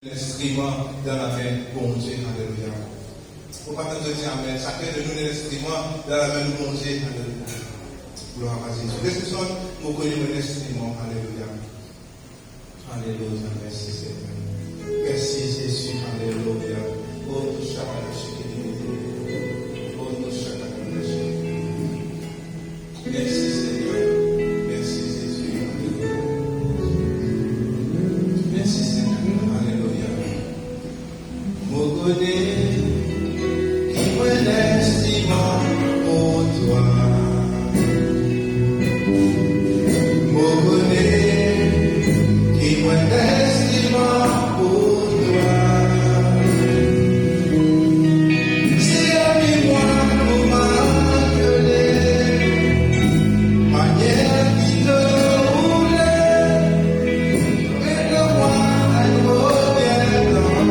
L'instrument dans la main, bon Dieu, alléluia. Pour pas te dire amen, chacun de nous est l'instrument dans la main de bon Dieu, alléluia. Gloire à Jésus. Qu'est-ce que sont nous connaissons l'instrument, alléluia. Alléluia, merci Seigneur. Merci Jésus, alléluia. Oh, nous chacun de chacun. Oh, nous chacun de chacun. Merci Seigneur. Merci Jésus, alléluia. Merci Seigneur. Mogone, qui me l'estimant pour toi. Mogone, qui me l'estimant pour toi. C'est à moi pour m'accueillir, manière qui te roulait, et le moi elle revient dans.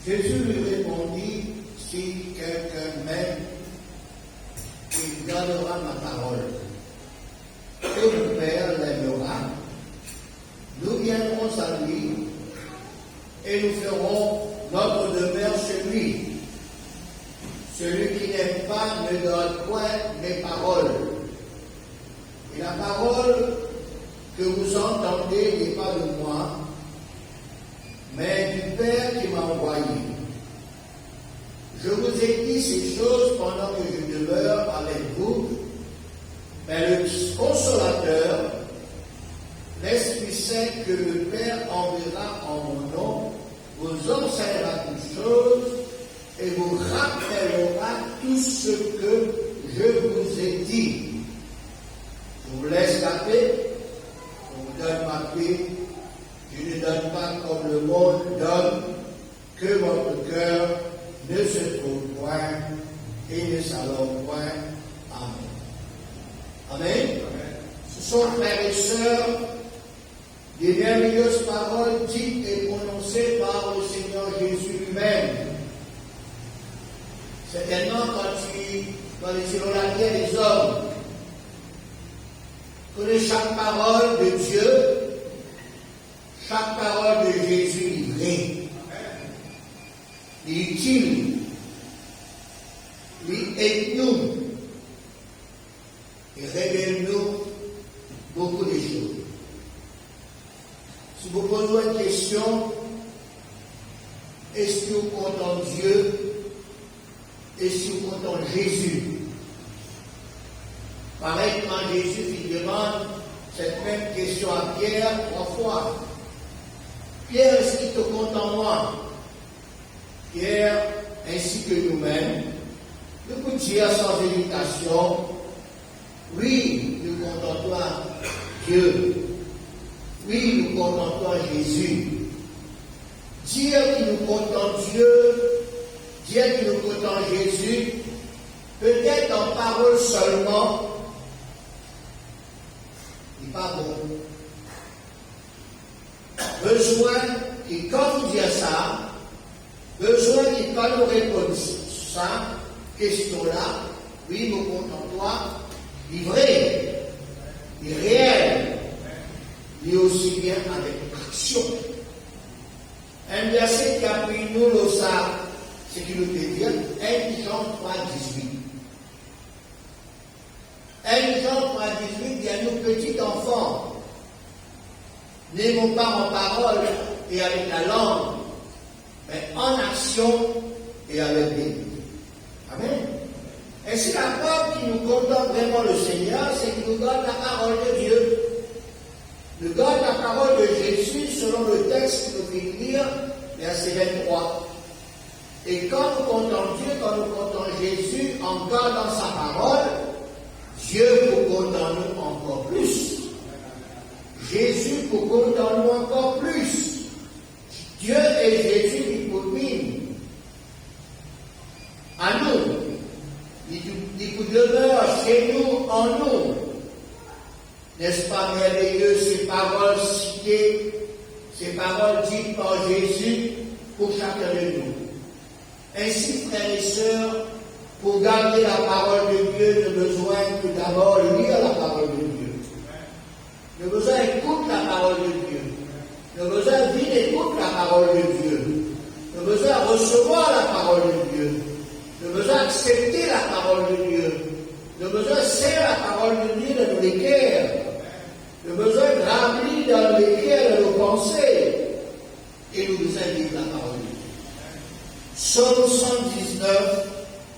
Jésus lui répondit, si quelqu'un m'aime, il gardera ma parole. Et le Père l'aimera. Nous viendrons à lui et nous ferons notre demeure chez lui. Celui qui n'aime pas ne donne point mes paroles. Et la parole que vous entendez n'est pas de moi, mais du Père qui m'a envoyé. Je vous ai dit ces choses pendant que je demeure avec vous, mais le Consolateur, l'Esprit Saint que le Père enverra en mon nom, vous enseignera toutes choses et vous rappellera tout ce que je vous ai dit. Je vous laisse la paix, je vous donne ma paix, je ne donne pas comme le monde donne, que votre cœur ne se trouve point et ne s'allonge point. Amen. Amen. Ce sont, frères et sœurs, des merveilleuses paroles dites et prononcées par le Seigneur Jésus lui-même. Certainement, quand il est sur la terre des hommes, connaît chaque parole de Dieu, chaque parole de Jésus livrée. Il est utile, il aide-nous, il révèle-nous beaucoup de choses. Si vous posez une question, est-ce que vous comptez Dieu? Est-ce que vous comptez Jésus? Pareil, quand Jésus il demande cette même question à Pierre 3 fois. Pierre, est-ce qu'il te compte en moi? Pierre, ainsi que nous-mêmes, nous pouvons dire sans hésitation, oui, nous comptons toi, Dieu. Oui, nous comptons toi, Jésus. Dire que nous comptons Dieu, dire que nous comptons Jésus, peut-être en parole seulement, n'est pas bon. Besoin que quand vous dites ça, besoin que quand nous répondons ça, question-là, oui, nous comptons toi, il est vrai, il est réel, mais aussi bien avec action. Un verset qui a pris nous le ça, c'est qui nous fait dire 1 Jean 3, 18. 1 Jean 3, 18 dit à nous petits enfants, n'aimons pas en parole et avec la langue, mais en action et avec l'esprit. Amen. Et c'est la preuve qui nous contemple vraiment le Seigneur, c'est qu'il nous donne la parole de Dieu. Il nous donne la parole de Jésus selon le texte que nous venons lire, verset 23. Et quand nous comptons Dieu, quand nous comptons Jésus, en gardant sa parole, Dieu vous compte en nous encore plus. Jésus vous compte en nous encore plus. Dieu et Jésus qui culminent à nous. Il demeure chez nous, en nous. N'est-ce pas merveilleux ces paroles citées, ces paroles dites par Jésus pour chacun de nous. Ainsi, frères et sœurs, pour garder la parole de Dieu, nous avons besoin tout d'abord de lire la parole de Dieu. Nous avons besoin d'écouter la parole de Dieu. Nous avons besoin de vivre écouter la parole de Dieu. Nous avons besoin de recevoir la parole de Dieu. Nous avons besoin d'accepter la parole de Dieu. Nous avons besoin de serrer la parole de Dieu dans nos cœurs. Nous avons besoin de ramener dans les cœurs de nos pensées. Et nous besoin de vivre la parole de Dieu. Psaume 119,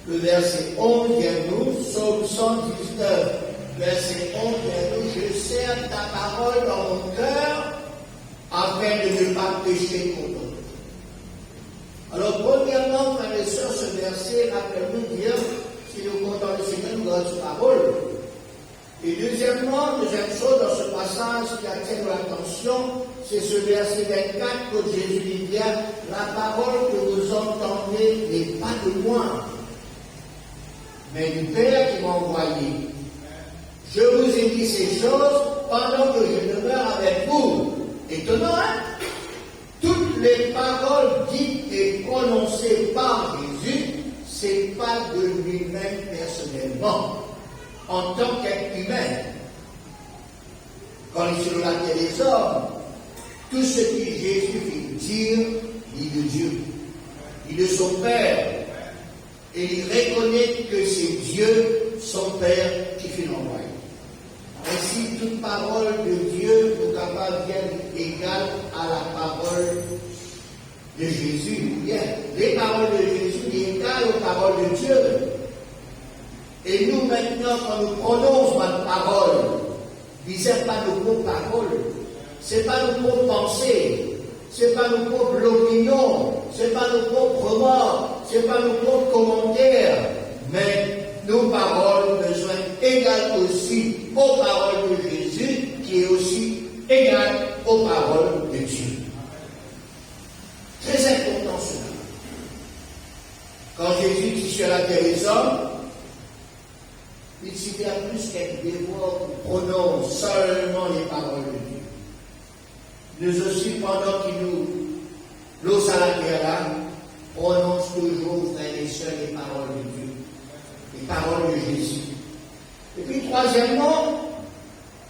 le verset 11 vient nous. Psaume 119, verset 11 vient nous. Je serre ta parole dans mon cœur afin de ne pas pécher contre toi. Alors, premièrement, frères et sœurs, ce verset rappelle-nous dire, si nous comptons le Seigneur, nous gardons sa parole. Et deuxièmement, deuxième chose dans ce passage qui attire l'attention, c'est ce verset 24 que Jésus dit bien, la parole que vous entendez n'est pas de moi, mais du Père qui m'a envoyé. Je vous ai dit ces choses pendant que je demeure avec vous. Étonnant, hein? Toutes les paroles dites est prononcé par Jésus, c'est pas de lui-même personnellement, en tant qu'être humain. Quand il est sur la terre des hommes, tout ce que Jésus fait dire, il dit de Dieu, il dit de son Père, et il reconnaît que c'est Dieu, son Père, qui fait l'envoi. Ainsi, toute parole de Dieu nous capable d'être égale à la parole de Jésus. Bien, les paroles de Jésus sont égales aux paroles de Dieu. Et nous, maintenant, quand nous prononçons notre parole, ce n'est pas nos propres paroles, ce n'est pas nos propres pensées, ce n'est pas nos propres opinions, ce n'est pas nos propres remarques, ce n'est pas nos propres commentaires, mais nos paroles besoin égales aussi aux paroles de Jésus, qui est aussi égale aux paroles de Dieu. Très important cela. Quand Jésus dit sur la terre des hommes, il s'y a plus qu'un dévot qui prononce seulement les paroles de Dieu. Nous aussi, pendant qu'il nous l'os à la terre là, prononce toujours, frères et sœurs, les paroles de Dieu, les paroles de Jésus. Et puis, troisièmement,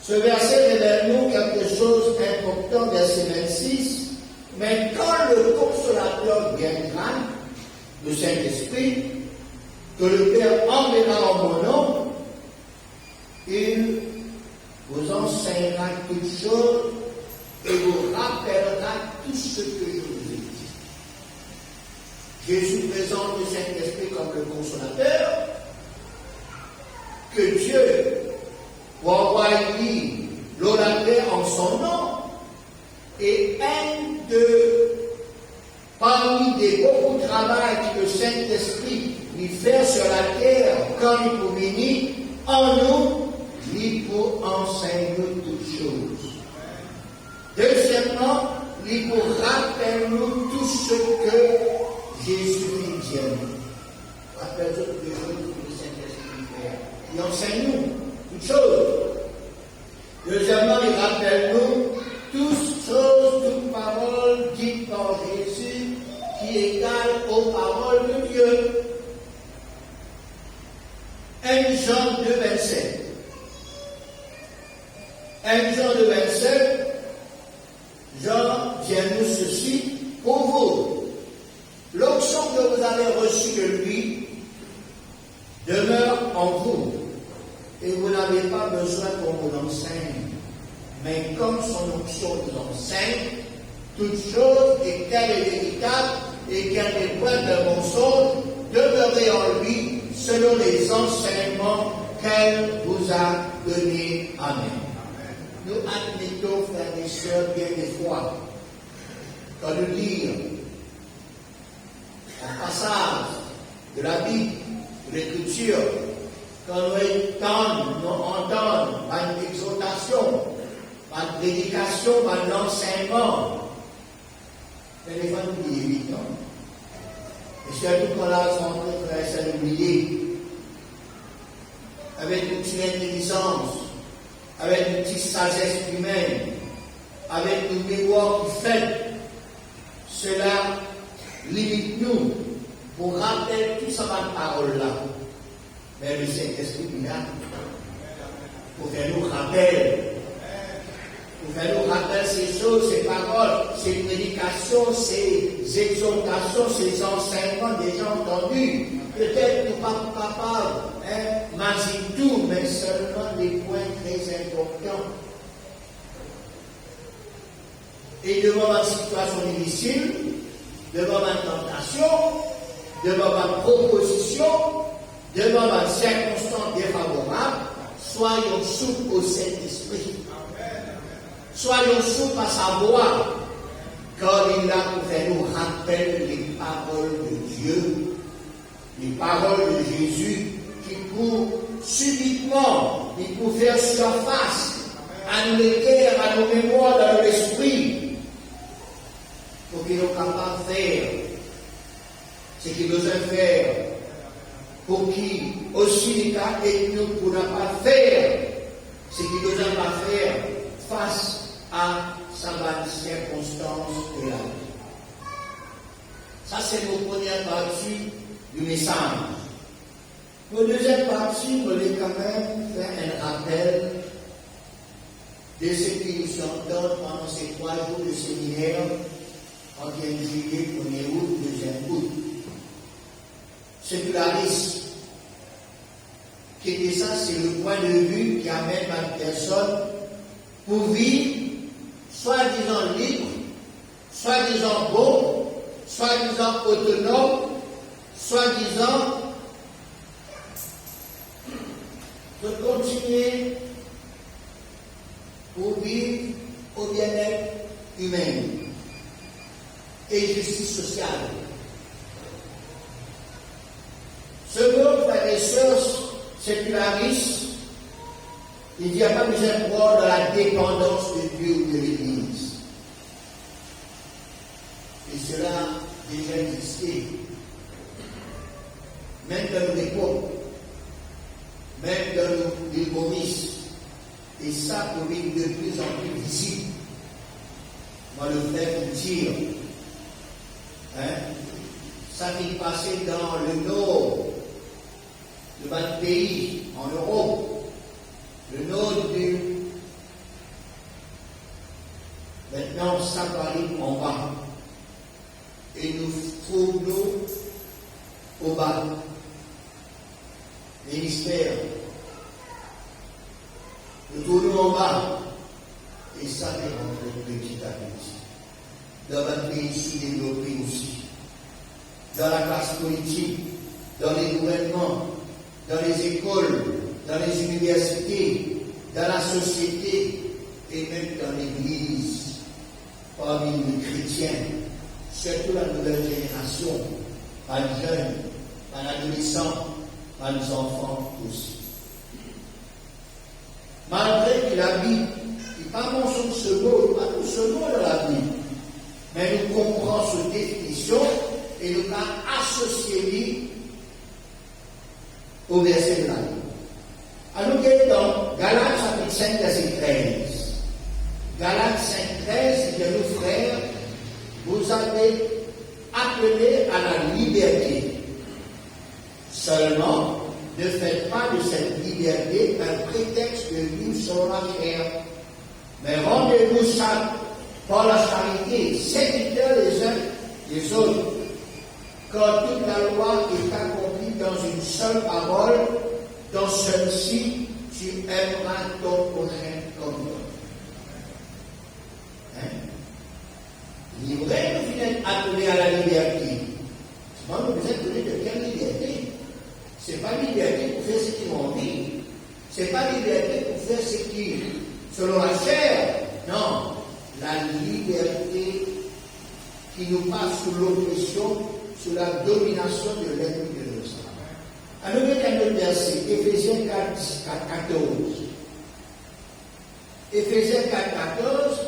ce verset révèle nous quelque chose d'important, verset 26. Mais quand le consolateur viendra, le Saint-Esprit, que le Père enverra en mon nom, il vous enseignera toutes choses et vous rappellera tout ce que je vous ai dit. Jésus présente le Saint-Esprit comme le consolateur, que Dieu envoyer l'orateur en son nom, et un de parmi des beaucoup de travail que le Saint-Esprit lui fait sur la terre quand il pour venir en nous, il pour enseigner toutes choses. Deuxièmement, il pour rappeler nous tout ce que Jésus dit. Rappelle-nous toutes les choses que le Saint-Esprit fait. Il enseigne nous toutes choses. Deuxièmement, il rappelle nous toutes choses, toutes paroles dites par Jésus qui égalent aux paroles de Dieu. 1 Jean 2, 27. 1 Jean 2, 27, Jean dit à nous ceci, pour vous, l'onction que vous avez reçue de lui demeure en vous, et vous n'avez pas besoin qu'on vous l'enseigne. Mais comme son onction nous enseigne, toute chose et qu'elle est véritable et qu'elle n'est point de mensonge, demeurez en lui selon les enseignements qu'elle vous a donnés. Amen. Nous admettons, frères et sœurs, bien des fois, quand nous lisons un passage de la Bible, de l'Écriture, quand nous entendons une exhortation, une prédication, un enseignement, mais les fois nous disons évident. Et surtout quand là, on est en train d'oublier, avec une petite intelligence, avec une petite sagesse humaine, avec une mémoire qui fait, cela limite nous pour rappeler tout ça dans la parole là. Mais le Saint-Esprit est là pour faire nous rappeler. Pour faire nous rappeler ces choses, ces paroles, ces prédications, ces exhortations, ces enseignements déjà entendus. Peut-être nous ne sommes pas capables, mais tout, mais seulement les points très importants. Et devant une situation difficile, devant une tentation, devant une proposition, devant une circonstance défavorable, soyons souples au Saint-Esprit. Soyons souples à sa voix, car il a pour faire nous rappeler les paroles de Dieu, les paroles de Jésus, qui pour subitement, il pour faire surface à nos cœurs, à nos mémoires, dans l'esprit, pour qu'il soit capable de faire ce qu'il nous a fait, pour qu'il aussi l'État et nous pour ne pas faire ce qu'il nous a pas faire face à sa circonstance de la vie. Ça, c'est la première partie du message. Pour la deuxième partie, je voulais quand même faire un rappel de ce qui nous entend pendant ces 3 jours de séminaire, 31 juillet, 1er août, 2e août. Sécularisme. Qui était ça, c'est le point de vue qui amène ma personne pour vivre, soi-disant libre, soi-disant bon, soi-disant autonome, soi-disant de continuer pour vivre au bien-être humain et justice sociale. Ce mot, frères et sœurs, sécularistes, il n'y a pas besoin de croire dans la dépendance de Dieu ou de l'Église. Et cela a déjà existé. Même dans nos époques, même dans nos humoristes. Et ça devient de plus en plus visible. Moi, le frère qui tire, ça qui passait dans le nord de notre pays, en Europe, le nord du. Maintenant, ça arrive en bas. Et nous trouvons au bas. L'hémisphère. Nous tournons en bas. Et ça est rentré petit à petit. Dans notre pays ici développé aussi. Dans la classe politique, dans les gouvernements, dans les écoles, dans les universités, dans la société et même dans l'Église, parmi les chrétiens, surtout la nouvelle génération, par les jeunes, par les adolescents, par les enfants aussi. Malgré que la Bible, il pas mentionne ce mot, pas tout ce mot dans la Bible, mais nous comprenons cette définition et nous avons associé au verset de la Bible. Alors, nous sommes dans Galates chapitre 5, verset 13. Galates 5, 13, c'est nos frères, vous avez appelé à la liberté. Seulement, ne faites pas de cette liberté un prétexte de vivre selon la chair, mais rendez-vous chaque par la charité, serviteurs les uns des autres, car toute la loi est accomplie dans une seule parole, dans celle-ci, tu aimeras ton prochain comme toi. Il est vrai que vous êtes appelés à la liberté. Moi, vous êtes appelés de quelle liberté? Ce n'est pas liberté pour faire ce qu'ils ont envie. Ce n'est pas liberté pour faire ce qui, selon la chair. Non. La liberté qui nous passe sous l'oppression, sous la domination de l'ennemi de nos âmes. Alors, regardez le verset, Éphésiens 4, 14. Éphésiens 4, 14,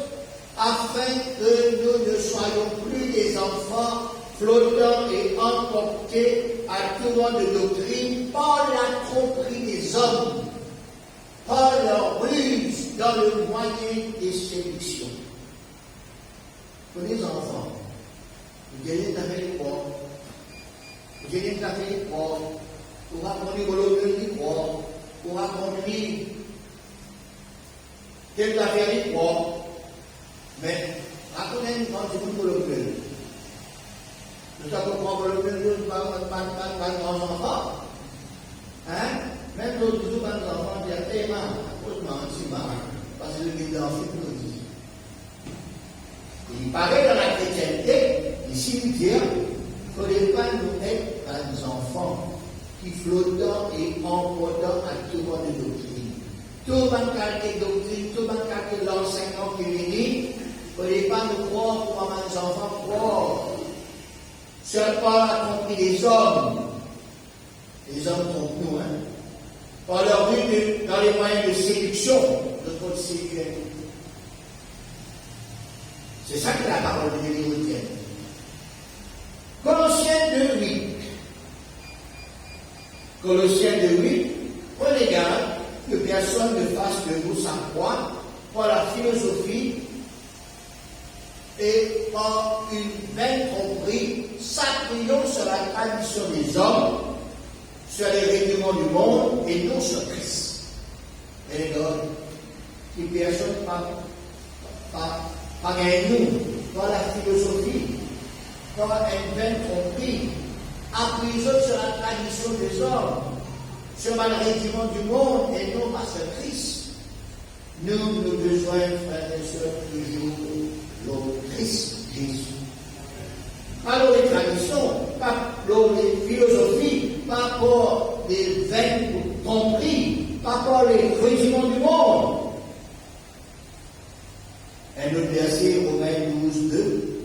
afin que nous ne soyons plus des enfants flottants et emportés à tout vent de doctrine par la tromperie des hommes, par leur ruse dans le moyen des séductions. Pour les enfants, vous allez taper les portes, vous allez taper les portes, pour raconter les portes, pour raconter quelle affaire les portes, mais racontez-nous quand c'est pour le bleu. Nous avons compris le bleu, pas de grands enfants. Même d'autres jours, pas de enfants, disent, hé, maman, c'est marrant, parce que le guide d'enfant nous dit. Il paraît dans la chrétienté, ici, il dit, il ne faudrait pas nous être des enfants qui flottant et emportant à tout monde de doctrine. Tout le monde doctrine, tout le monde l'enseignant qui est dit, il ne faudrait pas nous croire comme des enfants croire. Seul par la tromperie des hommes. Les hommes trompent nous, par leur but dans les moyens de séduction de notre Seigneur. C'est ça que la parole de Dieu retienne. Colossiens 2:8. Colossiens 2:8. Prenez garde que personne ne fasse de vous sa croix par la philosophie et par une vaine tromperie s'appuyons sur la tradition des hommes, sur les règlements du monde et non sur Christ. Et donc, qui personne pas nous, dans la philosophie, dans une vaine tromperie, appuyons sur la tradition des hommes, sur le règlement du monde et non pas sur Christ. Nous besoin, frères et sœurs, toujours le Christ Jésus. Pas les traditions, pas les philosophies, pas pour les vaines tromperies, pas pour les régiments du monde. Un autre verset, Romains 12, 2.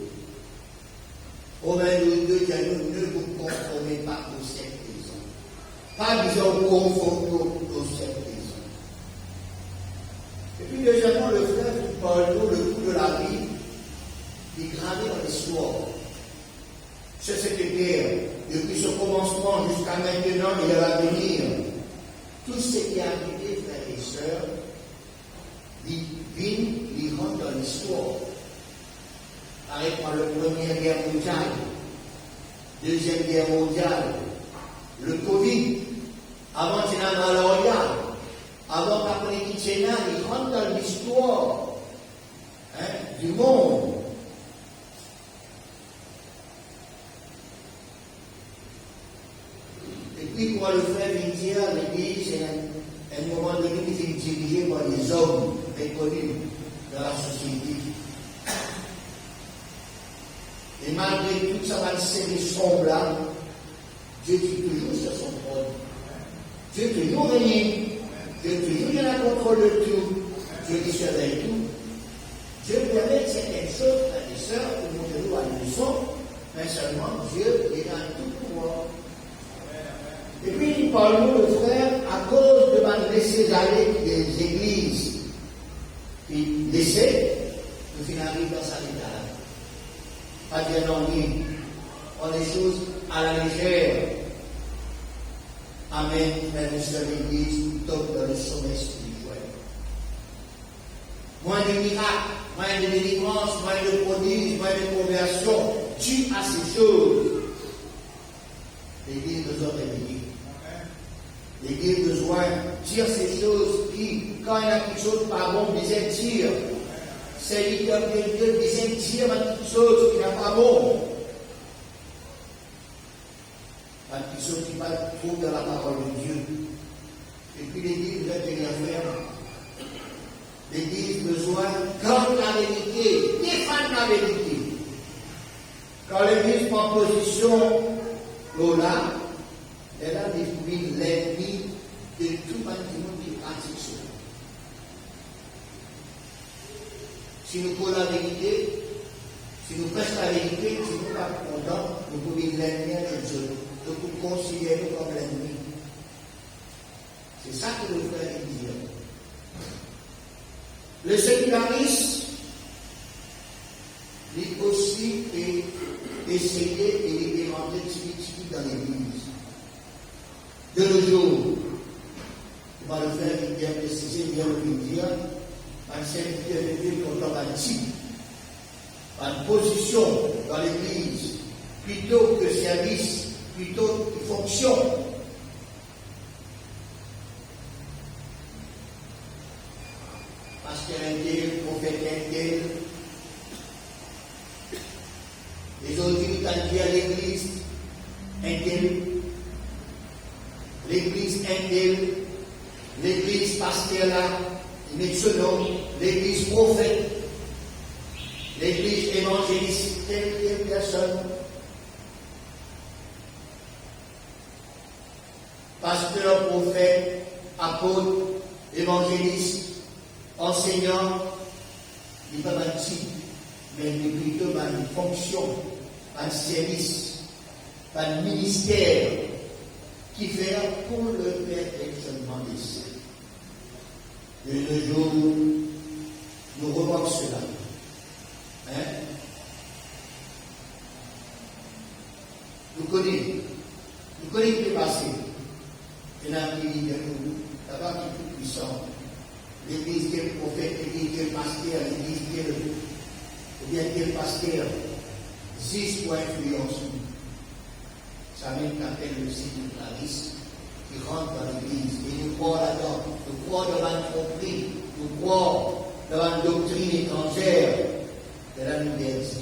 Romains 12, 2, dit ne vous conformez pas aux sectes des hommes. Pas disons conformez aux sectes des hommes. Et puis deuxièmement, le frère Paul, le coup de la vie, il est gravé dans l'histoire. Sur cette terre, depuis ce commencement jusqu'à maintenant et à l'avenir, tout ce qui est arrivé, frères et sœurs, il rentre dans l'histoire. Avec par la Première Guerre mondiale, Deuxième Guerre mondiale, le Covid, avant la malaria, avant qu'après il rentre dans l'histoire du monde. Et puis, pour le frère dire, l'Église, c'est un moment donné qui est dirigé par les hommes reconnus dans la société. Et malgré tout ça, va série sombre là, Dieu est toujours sur son trône. Dieu est toujours régné. Dieu est toujours dans le contrôle de tout. Dieu qui surveille tout. Dieu permet certaines choses, frères et sœurs, que nous devons à la leçon, mais seulement Dieu est dans tout pouvoir. Et puis, parlons le frère, à cause de malgré ces années des églises, qui laissaient, nous finissons dans sa état. Pas bien envie, on les choses à la légère. Amen, frère et sœurs l'Église, plutôt que dans le sommet spirituel. Moins de miracles, moins de délivrance, moins de prodiges, moins de conversion, Dieu a ces choses. L'Église nous a réveillés. L'Église a besoin de dire ces choses qui, quand il y a quelque chose pas bon, disait dire. C'est lui qui a fait Dieu, disait dire quelque chose qui n'est pas bon. Quelque chose qui va trop dans la parole de Dieu. Et puis l'Église doit tenir ferme. L'Église a besoin de garder la vérité, défendre la vérité. Quand l'Église prend position, là, elle a détruit l'ennemi de tout le monde qui pratique cela. Si nous prenons la vérité, si nous prêchons la vérité, si nous ne sommes pas contents, nous pouvons l'ennemi de Dieu. Nous pouvons considérer comme l'ennemi. C'est ça que le frère dit. Le sécularisme, il aussi essayer d'expérimenter typique dans l'Église. De nos jours, on va le faire bien préciser, bien le dire, un serviteur de Dieu contre un type, une position dans l'Église, plutôt que service, plutôt que fonction. Pasteur un tel, prophète un tel, les autorités à l'Église un tel, l'Église un tel, l'Église pasteur là, médecin, l'Église prophète, l'Église évangéliste, telle personne. Pasteur, prophète, apôtre, évangéliste, enseignant, il n'est pas un type, mais il est plutôt une fonction, un service, un ministère qui fait pour le perfectionnement des saints. De nos jours, nous remarquons cela. Nous connaissons ce qui est passé. Il y a un qui dit d'abord qui est plus puissant. L'Église qui est le prophète, l'Église qui est le pasteur, l'Église qui est le. Ou bien qui est le pasteur, 6 pour influence. savez qu'on appelle le signe de Clarisse, qui rentre dans l'église. Et nous croyons là-dedans. Nous croyons dans la tromperie. Nous croyons dans la doctrine étrangère de la liberté.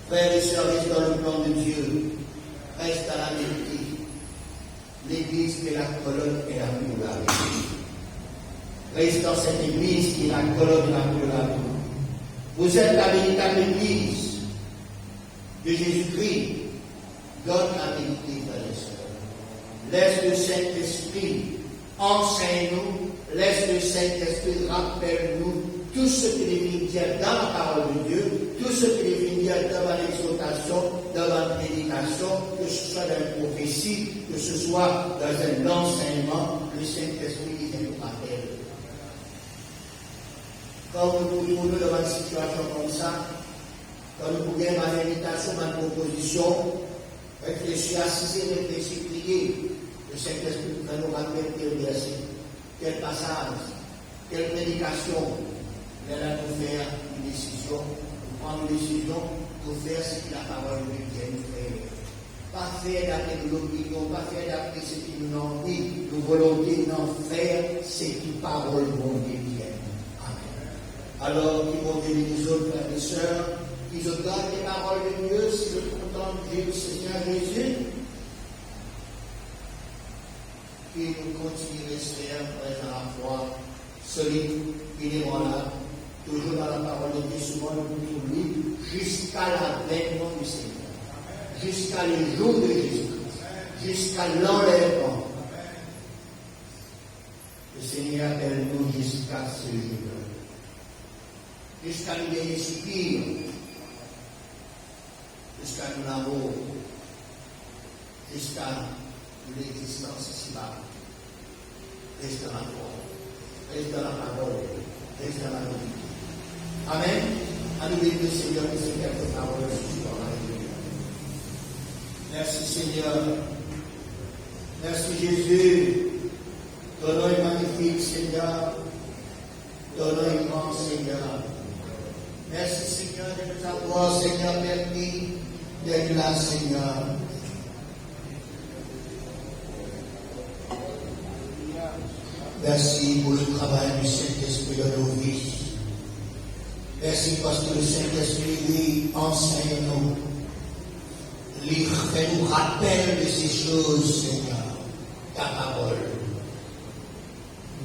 Frères et sœurs, reste dans le plan de Dieu. Reste à la vérité. L'église qui est la colonne et la cour de la vérité. Reste dans cette église qui est la colonne et la cour de la cour. Vous êtes la véritable église de Jésus-Christ. Donne la vérité, frères et sœurs. Laisse le Saint-Esprit enseigne-nous. Laisse le Saint-Esprit rappelle-nous tout ce qu'il est venu dire dans la parole de Dieu, tout ce qu'il est venu dire dans l'exhortation, dans la prédication, que ce soit dans une prophétie, que ce soit dans un enseignement, le Saint-Esprit nous rappelle. Quand nous nous trouvons dans une situation comme ça, quand nous pouvons ma invitation, ma proposition, réfléchir, assister, réfléchir, prier, le Saint-Esprit nous rappelle quel verset, quel passage, quelle prédication. Elle a nous faire une décision, nous prendre une décision pour faire ce que la parole de Dieu nous fait. Pas faire d'après l'opinion, pas faire d'après ce qui nous en dit, nous volonté d'en faire ce qui parole de Dieu dit. Amen. Alors, qui vont venir les autres frères et sœurs, qui se donnent les paroles de Dieu, si je contemple le Seigneur Jésus, qui nous continue à rester présent à la foi, solide, inébranlable, toujours dans la parole de Dieu, souvent nous pour lui, jusqu'à l'avènement du Seigneur, jusqu'à le jour de Jésus-Christ, jusqu'à l'enlèvement. Le Seigneur appelle nous jusqu'à ce jour-là, jusqu'à nous donner soupir, jusqu'à nous l'amour, jusqu'à l'existence ici-bas. Reste dans la foi, reste dans la parole, reste dans la vérité. Amen. À nous bénir, Seigneur, que ces quelques paroles soient dans la vie. Merci, Seigneur. Merci, Jésus. Ton nom est magnifique, Seigneur. Ton nom est grand, Seigneur. Merci, Seigneur, de nous avoir, Seigneur, permis d'être là, Seigneur. Merci pour le travail du Saint-Esprit dans nos vies. Merci parce que le Saint-Esprit, lui, enseigne-nous. Lui fait nous rappel de ces choses, Seigneur, ta parole.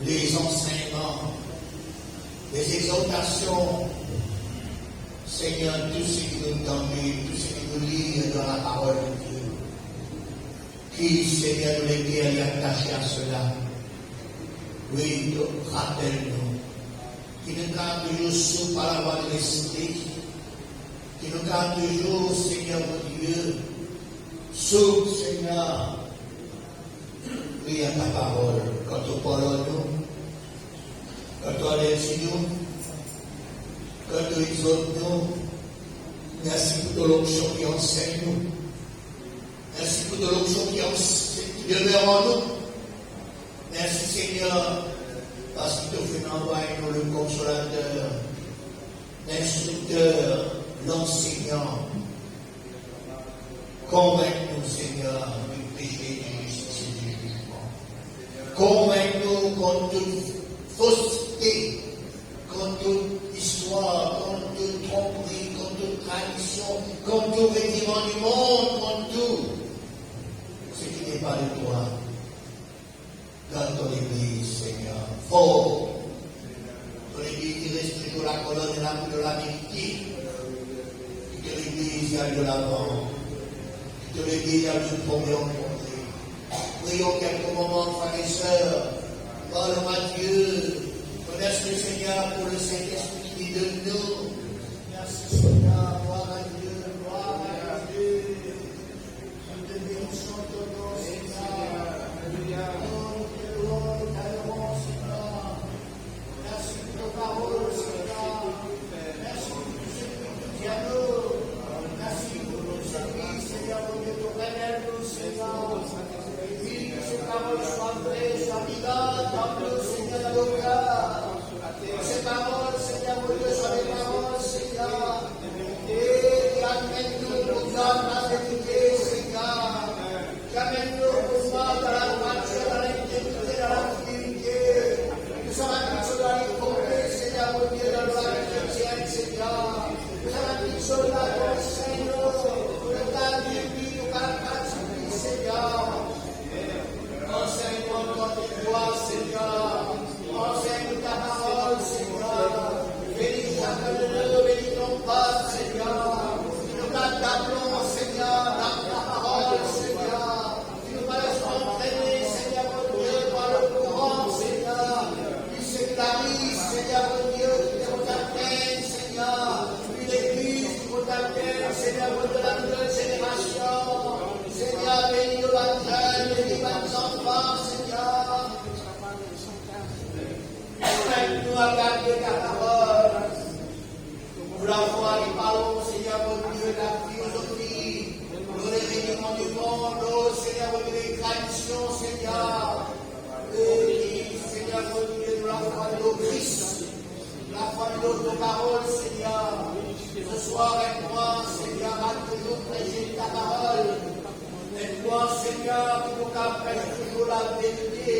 Les enseignements, les exhortations, Seigneur, tout ce qui nous donne, tout ce qui nous lie dans la parole de Dieu. Qui, Seigneur, nous les est attaché à cela. Oui, rappelle-nous. Qui nous garde toujours sous par la voie de l'Esprit, qui nous garde toujours, Seigneur mon Dieu, sous, Seigneur, oui, à ta parole, quand tu parles à nous, quand tu enlèves sur nous, quand tu exhortes nous, merci pour ton l'onction qui enseigne nous, merci pour ton l'onction qui demeure en nous, merci Seigneur, parce qu'il te fait envoyer nous le consolateur, l'instructeur, l'enseignant. Convainc-nous, Seigneur, du péché, du justice et du jugement. Convainc-nous contre toute fausseté, contre toute histoire, contre toute tromperie, contre toute tradition, contre tout régiment du monde, contre tout ce qui n'est pas de toi. Dans ton Église, Seigneur, fort. Ton Église qui reste toujours la colonne et l'âme de la vérité. Que l'Église aille de l'avant. Que l'Église aille de premier rencontrer. Prions quelques moments, frères et sœurs. Parlons à Dieu. Remercie le Seigneur pour le Saint-Esprit qui est de nous. Merci Seigneur. Gloire à Dieu. Gloire à Dieu. Nous te bénissons ton nom, Seigneur. Alléluia. Merci pour ta parole, Seigneur. Merci pour tout ce que tu dis à nous. Merci pour nos services, Seigneur, pour que tu révèles nous, Seigneur. Oui, que ces paroles soient vraies, soient vivantes en nous, Seigneur, dans nos cœurs. Que ces paroles, Seigneur, pour Dieu, soient des paroles, Seigneur. Et amène-nous, nous donne la vérité, Seigneur. bénis mes enfants, Seigneur. Aide-nous à garder ta parole. Nous la foi, les parlons, Seigneur, mon Dieu, la philosophie, nous les règlements du monde, oh Seigneur, mon Dieu, les traditions, Seigneur. Et Seigneur, mon Dieu, nous la foi de nos Christ, la foi de notre parole, Seigneur. Ce soir, aide-moi, Seigneur, à toujours prêcher ta parole. Aide-moi, Seigneur, pour qu'on prêche toujours la vérité.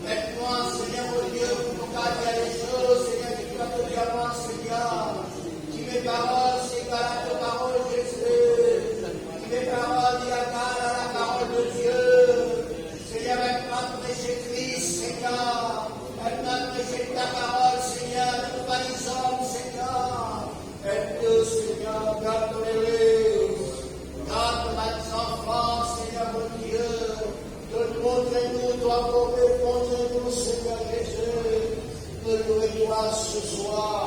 Aide-moi, Seigneur, mon Dieu, pour qu'on dire les choses, Seigneur, que tu as donné à moi, Seigneur. Qui mes paroles, Seigneur, à ta parole, Jésus. Qui mes paroles, dit à la parole de Dieu. Seigneur, aide-moi à prêcher Christ, Seigneur. Aide-moi à prêcher ta parole, Seigneur, ne pas les hommes, Seigneur. Aide-nous, Seigneur, garde ton Église. Garde mes enfants, Seigneur, mon Dieu. Montre-nous, toi, pour répondre-nous, Seigneur Jésus. Nous louons toi ce soir.